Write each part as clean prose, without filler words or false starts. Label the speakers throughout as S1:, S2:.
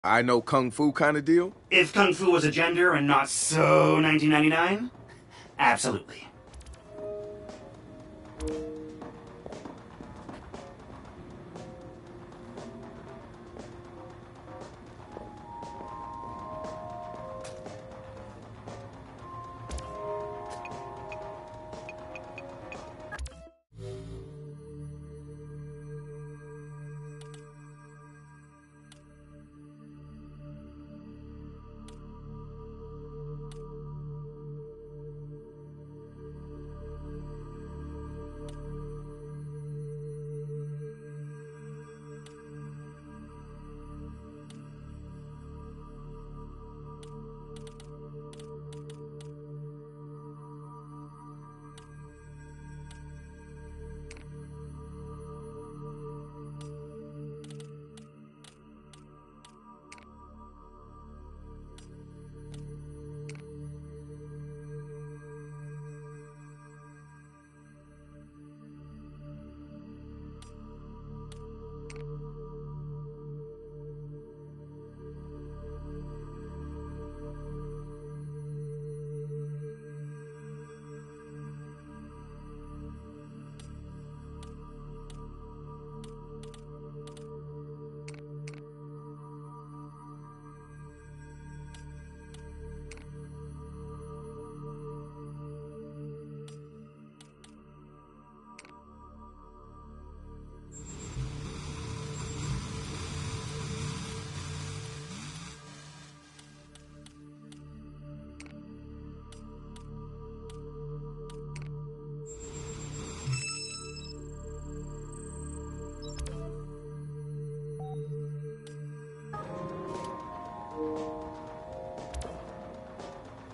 S1: I know kung fu kind of deal?
S2: If Kung Fu was a gender and not so 1999? Absolutely.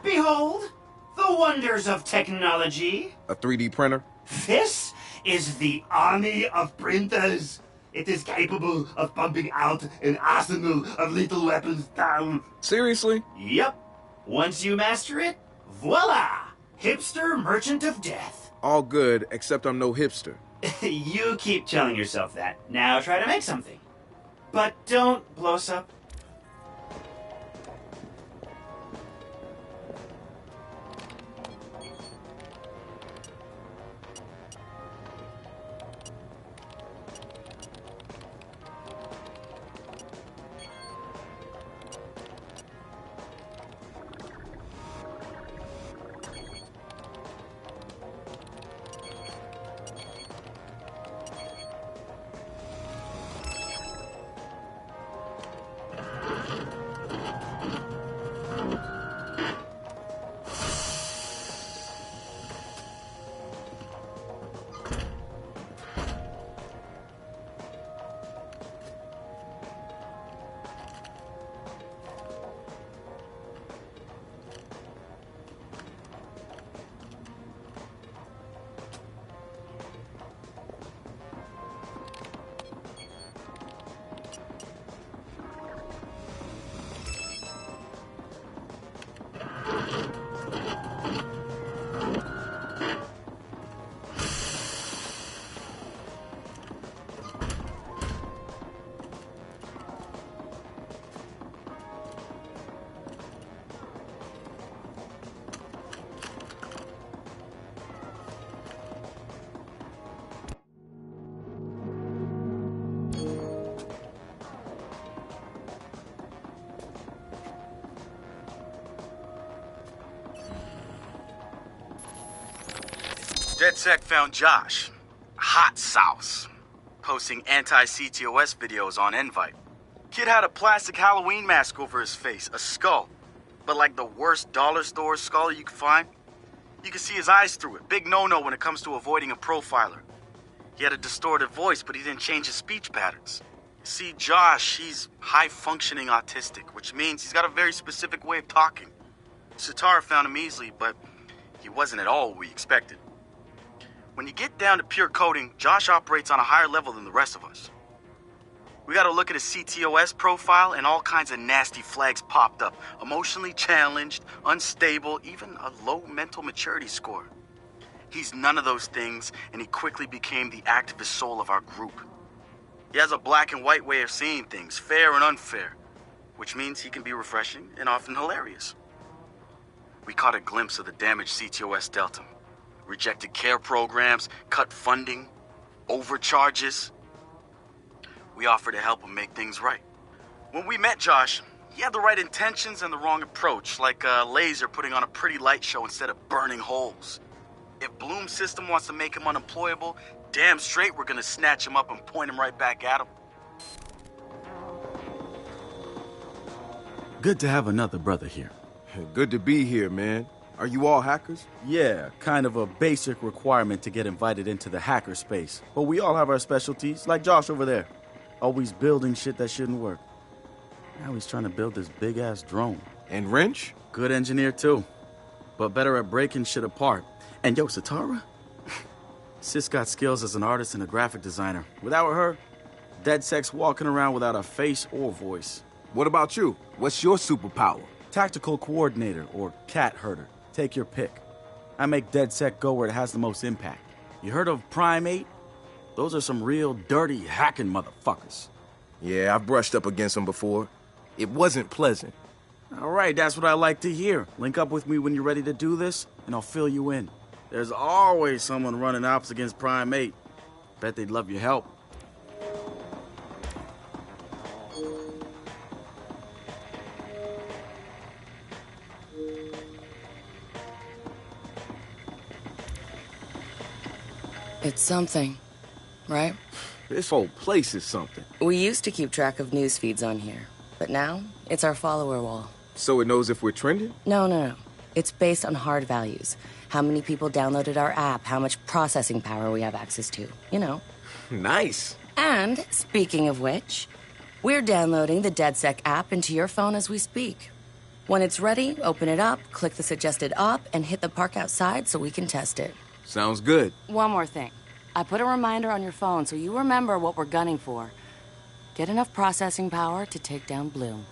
S2: Behold, the wonders of technology.
S1: A 3D printer?
S2: This is the army of printers. It is capable of pumping out an arsenal of lethal weapons down.
S1: Seriously?
S2: Yep. Once you master it, voila! Hipster merchant of death.
S1: All good, except I'm no hipster.
S2: You keep telling yourself that. Now try to make something. But don't blow us up.
S3: DedSec found Josh, hot sauce, posting anti-CTOS videos on Invite. Kid had a plastic Halloween mask over his face, a skull, but like the worst dollar store skull you could find. You could see his eyes through it, big no-no when it comes to avoiding a profiler. He had a distorted voice, but he didn't change his speech patterns. See, Josh, he's high-functioning autistic, which means he's got a very specific way of talking. Satara found him easily, but he wasn't at all what we expected. When you get down to pure coding, Josh operates on a higher level than the rest of us. We gotta look at his CTOS profile and all kinds of nasty flags popped up. Emotionally challenged, unstable, even a low mental maturity score. He's none of those things, and he quickly became the activist soul of our group. He has a black and white way of seeing things, fair and unfair. which means he can be refreshing and often hilarious. We caught a glimpse of the damaged CTOS Delta. Rejected care programs, cut funding, overcharges. We offered to help him make things right. When we met Josh, he had the right intentions and the wrong approach, like a laser putting on a pretty light show instead of burning holes. If Bloom's system wants to make him unemployable, damn straight we're gonna snatch him up and point him right back at him. Good to have another brother here.
S1: Good to be here, man. Are you all hackers?
S3: Yeah, kind of a basic requirement to get invited into the hacker space. But we all have our specialties, like Josh over there. Always building shit that shouldn't work. Now he's trying to build this big-ass drone.
S1: And Wrench?
S3: Good engineer, too. But better at breaking shit apart. And yo, Satara? Sis got skills as an artist and a graphic designer. Without her, DedSec's walking around without a face or voice.
S1: What about you? What's your superpower?
S3: Tactical coordinator or cat herder. Take your pick. I make DedSec go where it has the most impact. You heard of Prime 8? Those are some real dirty hacking motherfuckers.
S1: Yeah, I've brushed up against them before. It wasn't pleasant.
S3: All right, that's what I like to hear. Link up with me when you're ready to do this, and I'll fill you in. There's always someone running ops against Prime 8. Bet they'd love your help.
S4: It's something, right?
S1: This whole place is something.
S4: We used to keep track of news feeds on here, but now it's our follower wall.
S1: So it knows if we're trending?
S4: No. It's based on hard values. How many people downloaded our app, how much processing power we have access to, you know.
S1: Nice.
S4: And, speaking of which, we're downloading the DedSec app into your phone as we speak. When it's ready, open it up, click the suggested op, and hit the park outside so we can test it.
S1: Sounds good.
S4: One more thing. I put a reminder on your phone so you remember what we're gunning for. Get enough processing power to take down Bloom.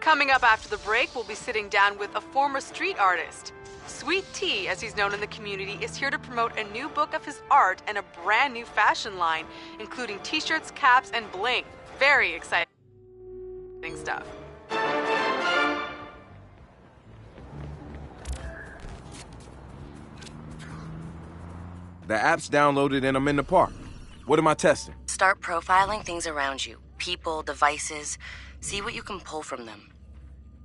S5: Coming up after the break, we'll be sitting down with a former street artist. Sweet Tea, as he's known in the community, is here to promote a new book of his art and a brand new fashion line, including t-shirts, caps, and bling. Very exciting stuff.
S1: The app's downloaded and I'm in the park. What am I testing?
S4: Start profiling things around you. People, devices. See what you can pull from them.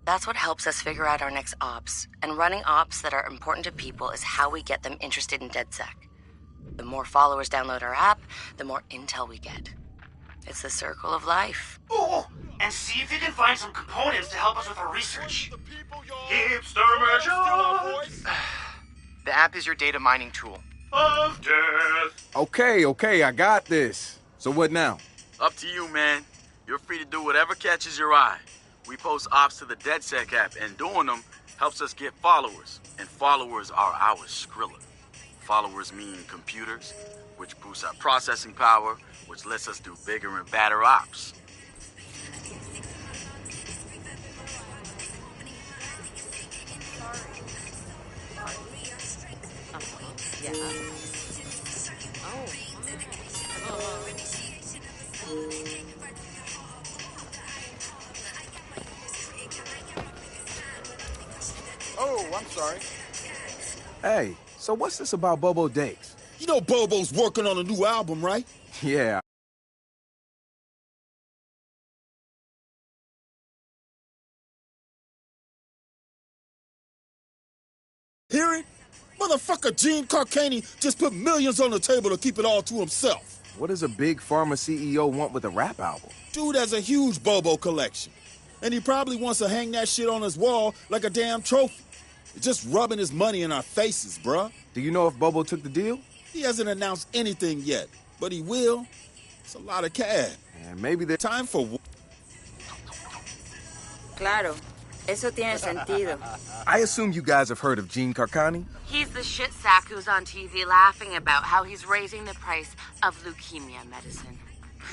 S4: That's what helps us figure out our next ops. And running ops that are important to people is how we get them interested in DedSec. The more followers download our app, the more intel we get. It's the circle of life.
S2: Oh, and see if you can find some components to help us with our research. Hipster merchant
S6: The app is your data mining tool.
S2: of death.
S1: Okay, I got this. So what now?
S3: Up to you, man. You're free to do whatever catches your eye. We post ops to the DedSec app, and doing them helps us get followers. And followers are our Skrilla. Followers mean computers, which boosts our processing power, which lets us do bigger and badder ops.
S7: Oh, I'm sorry.
S1: Hey, so what's this about Bobo Days?
S7: You know Bobo's working on a new album, right?
S1: Yeah.
S7: Hear it? Motherfucker Gene Carcani just put millions on the table to keep it all to himself.
S1: What does a big pharma CEO want with a rap album?
S7: Dude has a huge Bobo collection. And he probably wants to hang that shit on his wall like a damn trophy. Just rubbing his money in our faces, bruh.
S1: Do you know if Bobo took the deal?
S7: He hasn't announced anything yet, but he will. It's a lot of cash.
S1: And maybe the
S7: Time for...
S8: Claro, eso tiene sentido.
S1: I assume you guys have heard of Gene Carcani?
S4: He's the shit sack who's on TV laughing about how he's raising the price of leukemia medicine.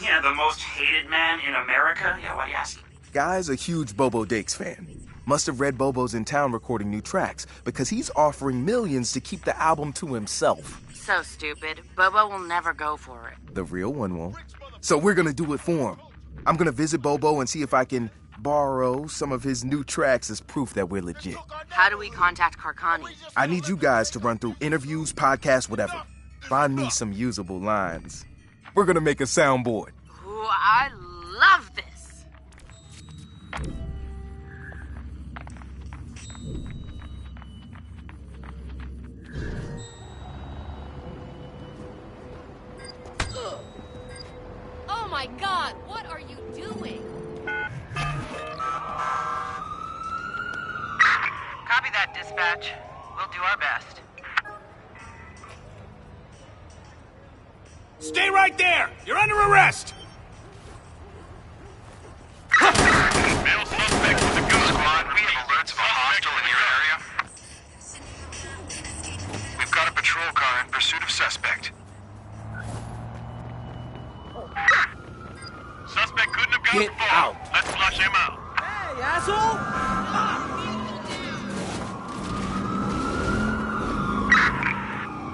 S2: Yeah, the most hated man in America? Yeah, why do you ask?
S1: Guy's a huge Bobo Dakes fan. Must have read Bobo's in town recording new tracks because he's offering millions to keep the album to himself.
S4: So stupid. Bobo will never go for it.
S1: The real one won't. So we're gonna do it for him. I'm gonna visit Bobo and see if I can borrow some of his new tracks as proof that we're legit.
S4: How do we contact Carcani?
S1: I need you guys to run through interviews, podcasts, whatever. Find me some usable lines. We're gonna make a soundboard.
S4: Ooh, I love this.
S9: Oh my God, what are you doing?
S6: Copy that, dispatch. We'll do our best.
S2: Stay right there! You're under arrest!
S10: Male suspect with the gun. Squad, we have alerts of a hostile in your area. We've got a patrol car in pursuit of suspect. Suspect couldn't have gotten far.
S1: out.
S10: Let's flush him out.
S11: Hey, asshole!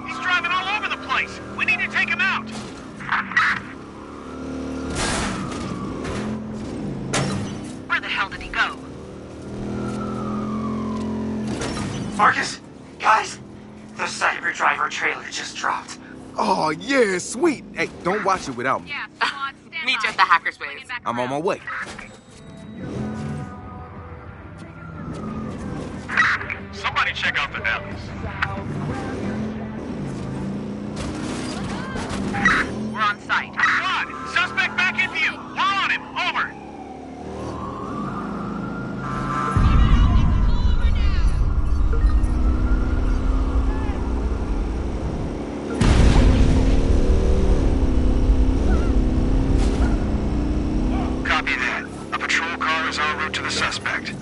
S10: He's driving all over the place. We need to take him out.
S4: Where the hell did he go?
S2: Marcus, guys, the cyber driver trailer just dropped.
S1: Oh, yeah, sweet. Hey, don't watch it without me.
S4: Meet you at the hacker's ways.
S1: I'm on my way.
S10: Somebody check out the alleys.
S6: We're on site.
S10: Squad, suspect back in view. We're on him. Over. Copy that. A patrol car is en route to the suspect.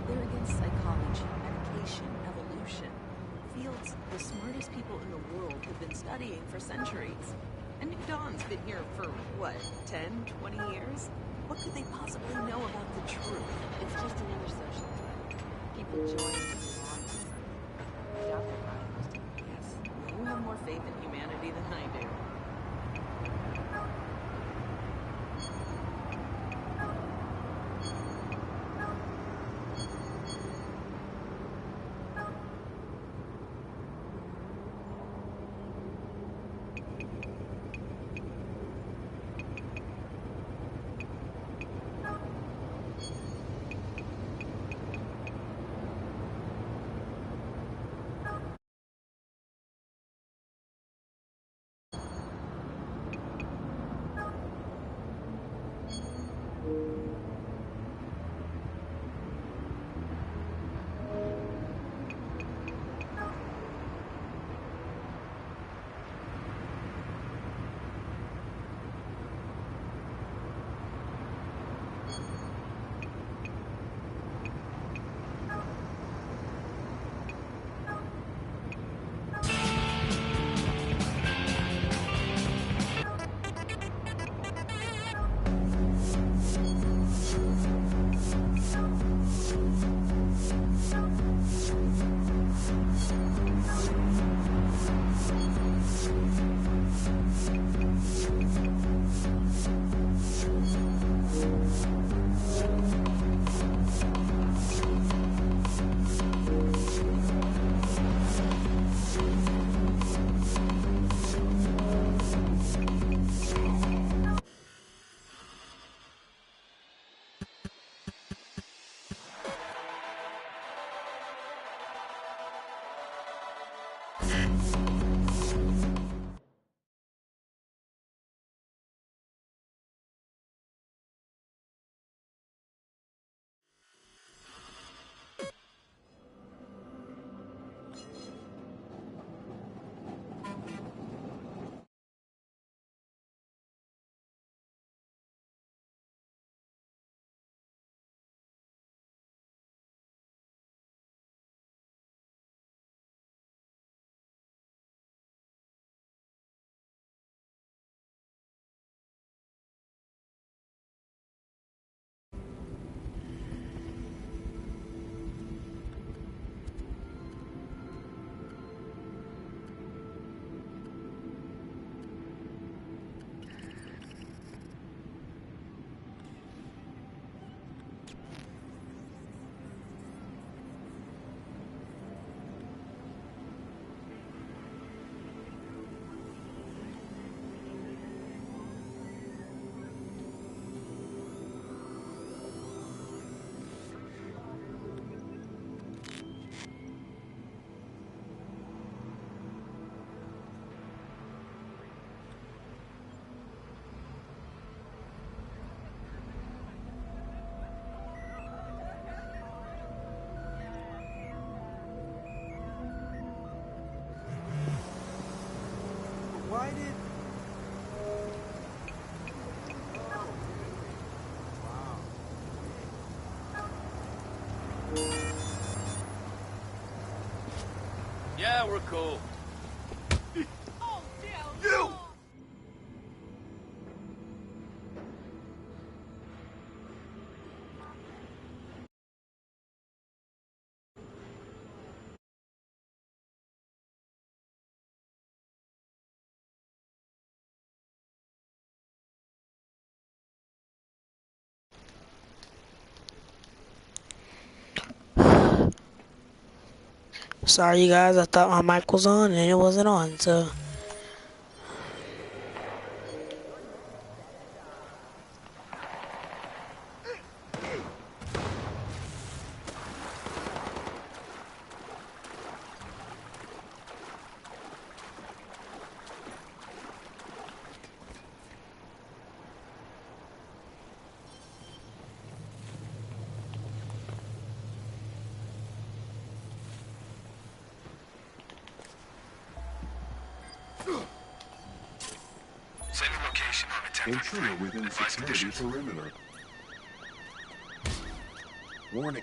S12: They're against psychology, medication, evolution. Fields the smartest people in the world have been studying for centuries. And New Dawn's been here for, what, 10, 20 years? What could they possibly know about the truth?
S9: It's just another social threat. People join to belong to something. Without their values.
S12: Yes, you have more faith in humanity than I do.
S1: Why did...
S11: Yeah, we're cool.
S1: You!
S13: Sorry, you guys. I thought my mic was on and it wasn't on, so.
S10: Send a location on a 10
S14: Intruder within security perimeter.
S1: Warning.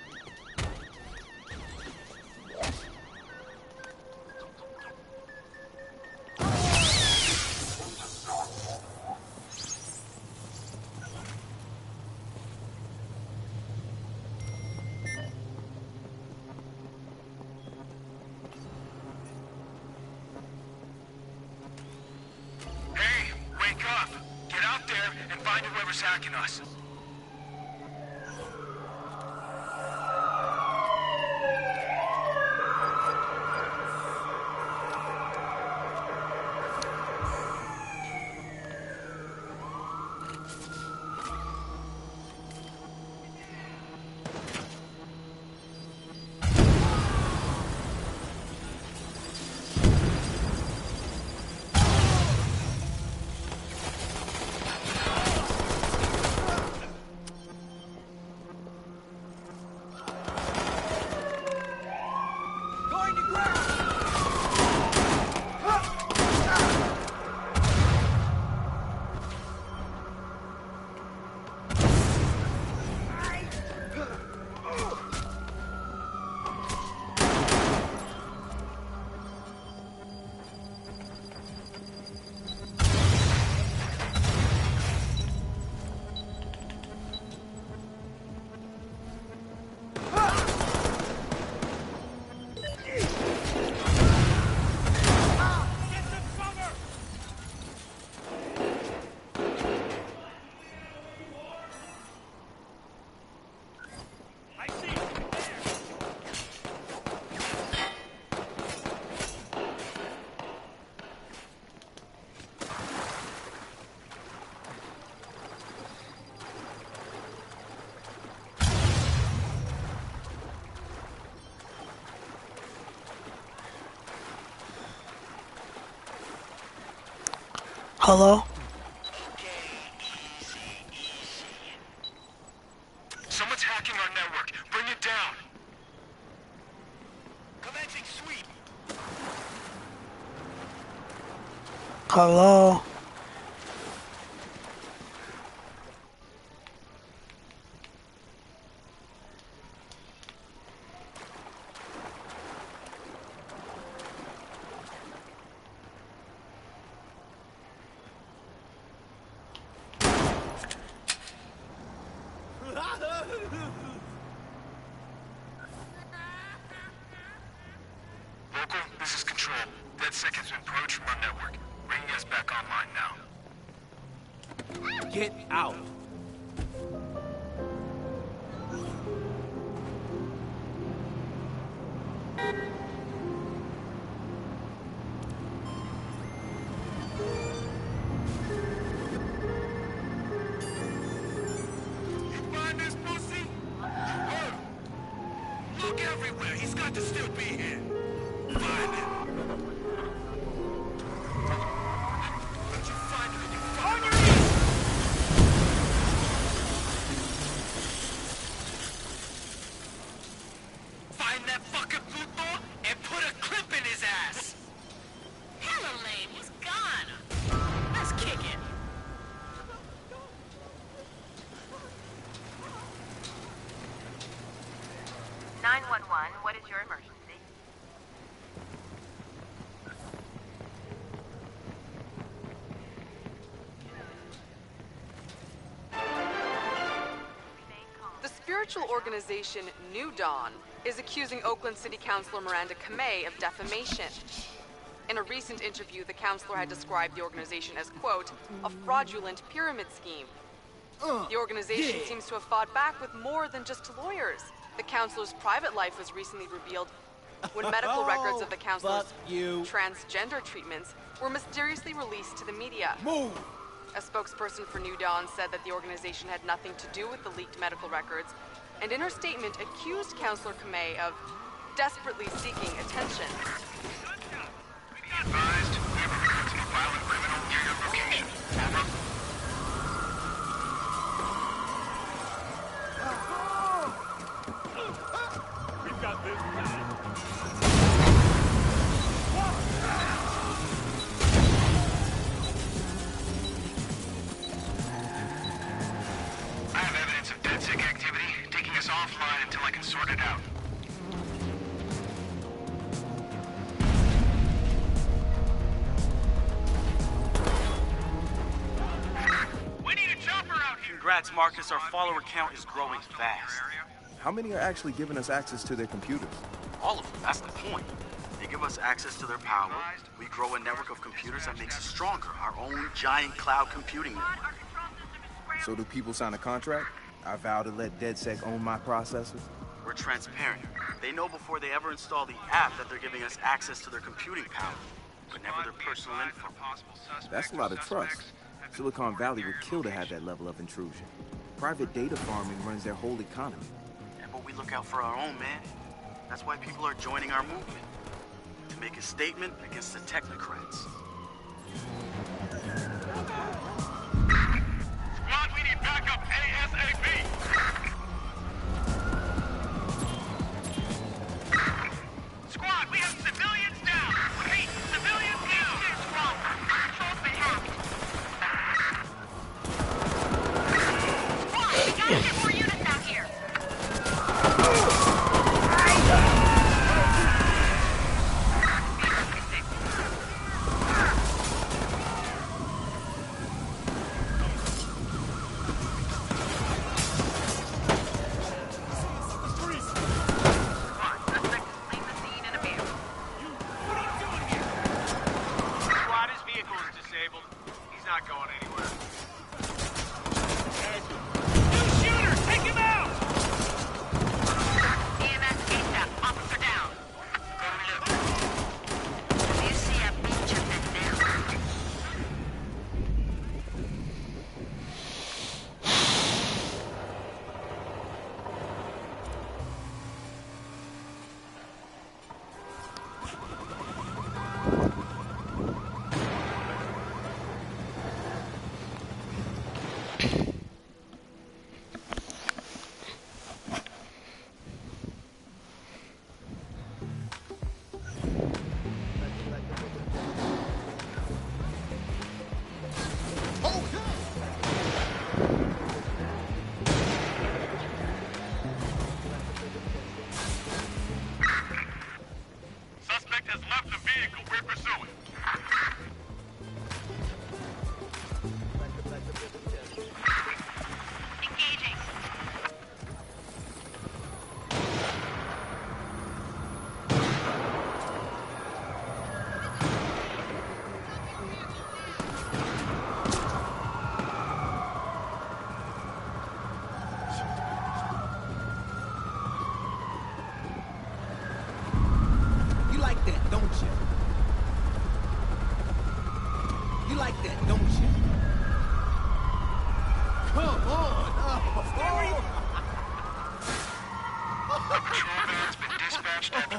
S10: Hey, wake up! Get out there and find whoever's hacking us.
S13: Hello?
S10: Someone's hacking our network. Bring it down. Commencing sweep.
S13: Hello?
S10: Local, this is Control. DedSec's been purged from our network. Bringing us back online now.
S11: Get out.
S10: look everywhere. He's got to still be here. Find him. Don't you find him and you on your knees! Find that fucking puto and put a clip in his ass!
S6: Hella lame. He's gone. Let's kick it. What is your emergency?
S5: The spiritual organization New Dawn is accusing Oakland City Councilor Miranda Kamei of defamation. In a recent interview, the councilor had described the organization as, quote, a fraudulent pyramid scheme. The organization seems to have fought back with more than just lawyers. The councilor's private life was recently revealed when medical records of the councilor's transgender treatments were mysteriously released to the media.
S7: Move!
S5: A spokesperson for New Dawn said that the organization had nothing to do with the leaked medical records, and in her statement accused Councilor Kamei of desperately seeking attention.
S10: Be advised, we have reported a violent criminal near your location. Over.
S11: We've got this.
S10: I have evidence of DedSec activity, taking us offline until I can sort it out. We need a chopper out here!
S3: Congrats, Marcus. Our follower count is growing fast.
S1: How many are actually giving us access to their computers?
S3: All of them, that's the point. They give us access to their power. We grow a network of computers that makes us stronger. Our own giant cloud computing network.
S1: So do people sign a contract? I vow to let DedSec own my processors?
S3: We're transparent. They know before they ever install the app that they're giving us access to their computing power, but never their personal info.
S1: That's a lot of trust. Silicon Valley would kill to have that level of intrusion. Private data farming runs their whole economy.
S3: Yeah, but we look out for our own, man. That's why people are joining our movement. To make a statement against the technocrats.
S10: Squad, we need backup ASAP! Squad, we have civilians down! Repeat, civilians down! Squad, control's been hacked! Squad, we gotta get more units out here!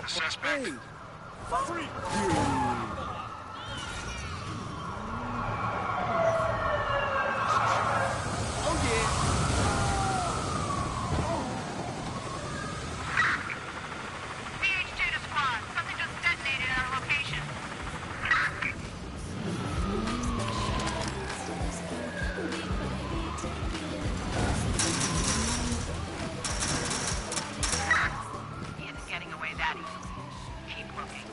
S10: the suspect.
S7: Hey,
S6: PH2 to squad. Something just detonated at our location. He isn't getting away that easy. Keep looking.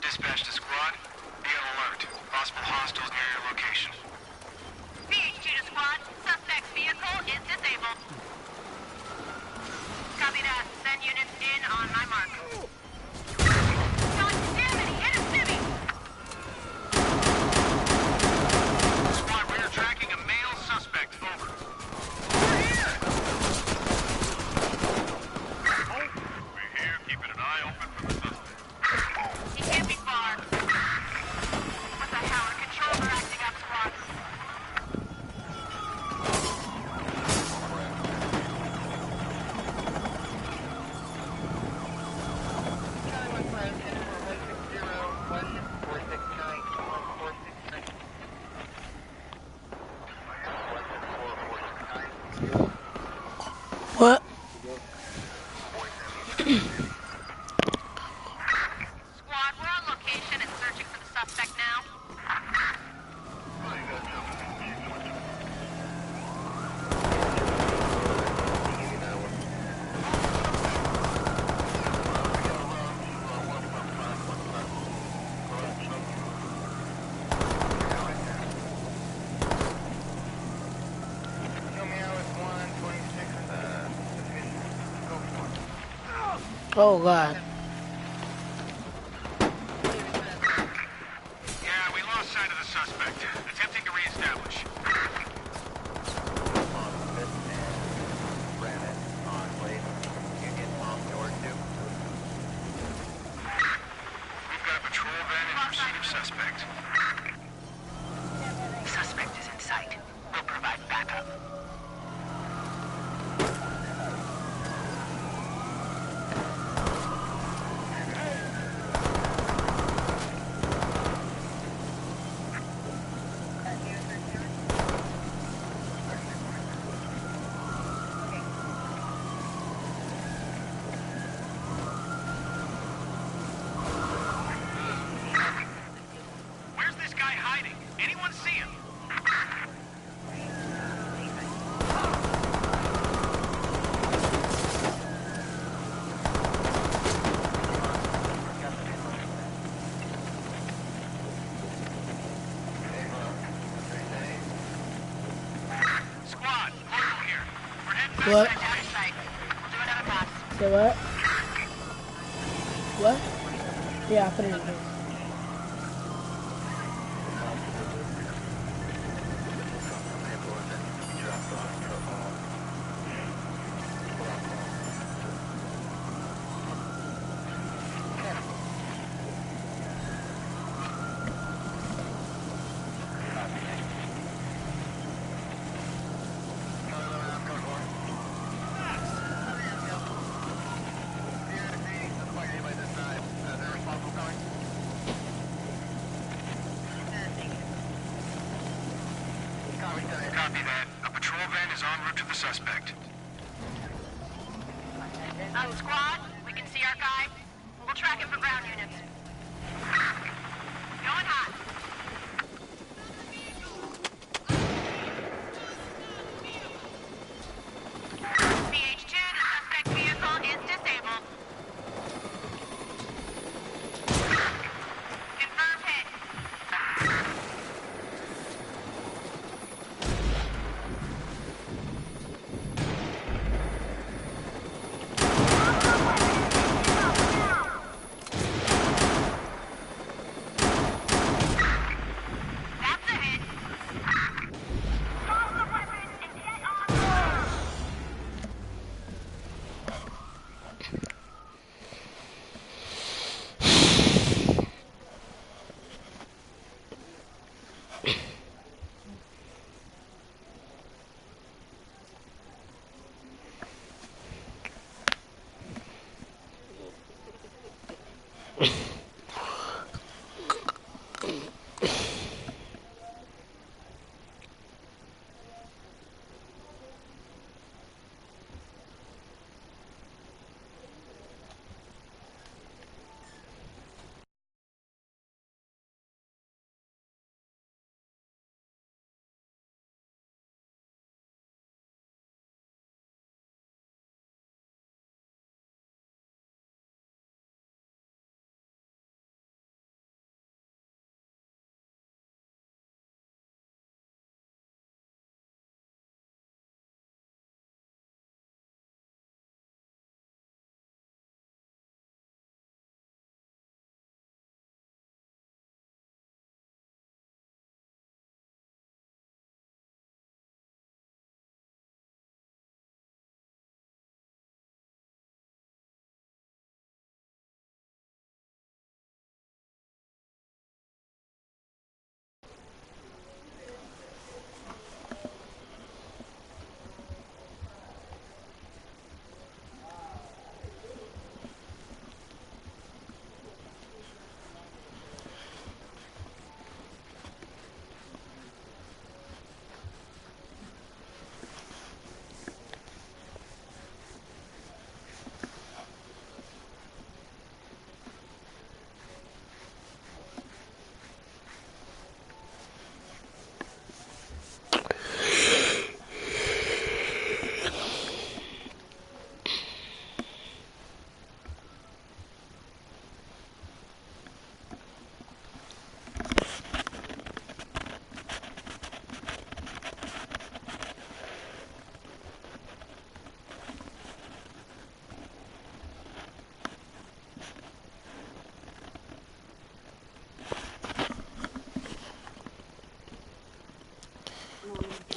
S10: Dispatch to squad. Be on alert. Possible hostiles near your location.
S6: PH2 to squad. Suspect's vehicle is disabled. Copy that. Send units in on my mark. God damn it! He hit a civvy!
S10: Squad, we are tracking a male suspect. Over. We're here, keeping an eye open for the suspect.
S6: He can't be far. What the hell? Our controls are acting up, squad.
S13: What?
S6: Squad, we're on location and searching for the suspect now.
S13: Oh God.
S10: Yeah, we lost sight of the suspect. Attempting to reestablish. We've got a patrol van in pursuit of suspect.
S6: Suspect is in sight. We'll provide backup.
S10: Where's this guy hiding? Anyone see him? Squad, Corporal here. We're heading back
S13: What?
S10: to the base.
S6: Site. We'll do another pass.
S13: Say what? What? Yeah, I put it in here.
S10: Copy that. A patrol van is en route to the suspect.
S6: Squad, we can see our guy. We'll track him for ground units. Going hot. PH2, the suspect vehicle is disabled. Confirmed hit.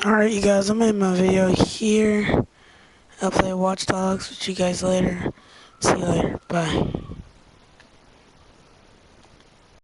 S13: Alright, you guys, I'm in my video here. I'll play Watchdogs with you guys later. See you later. Bye.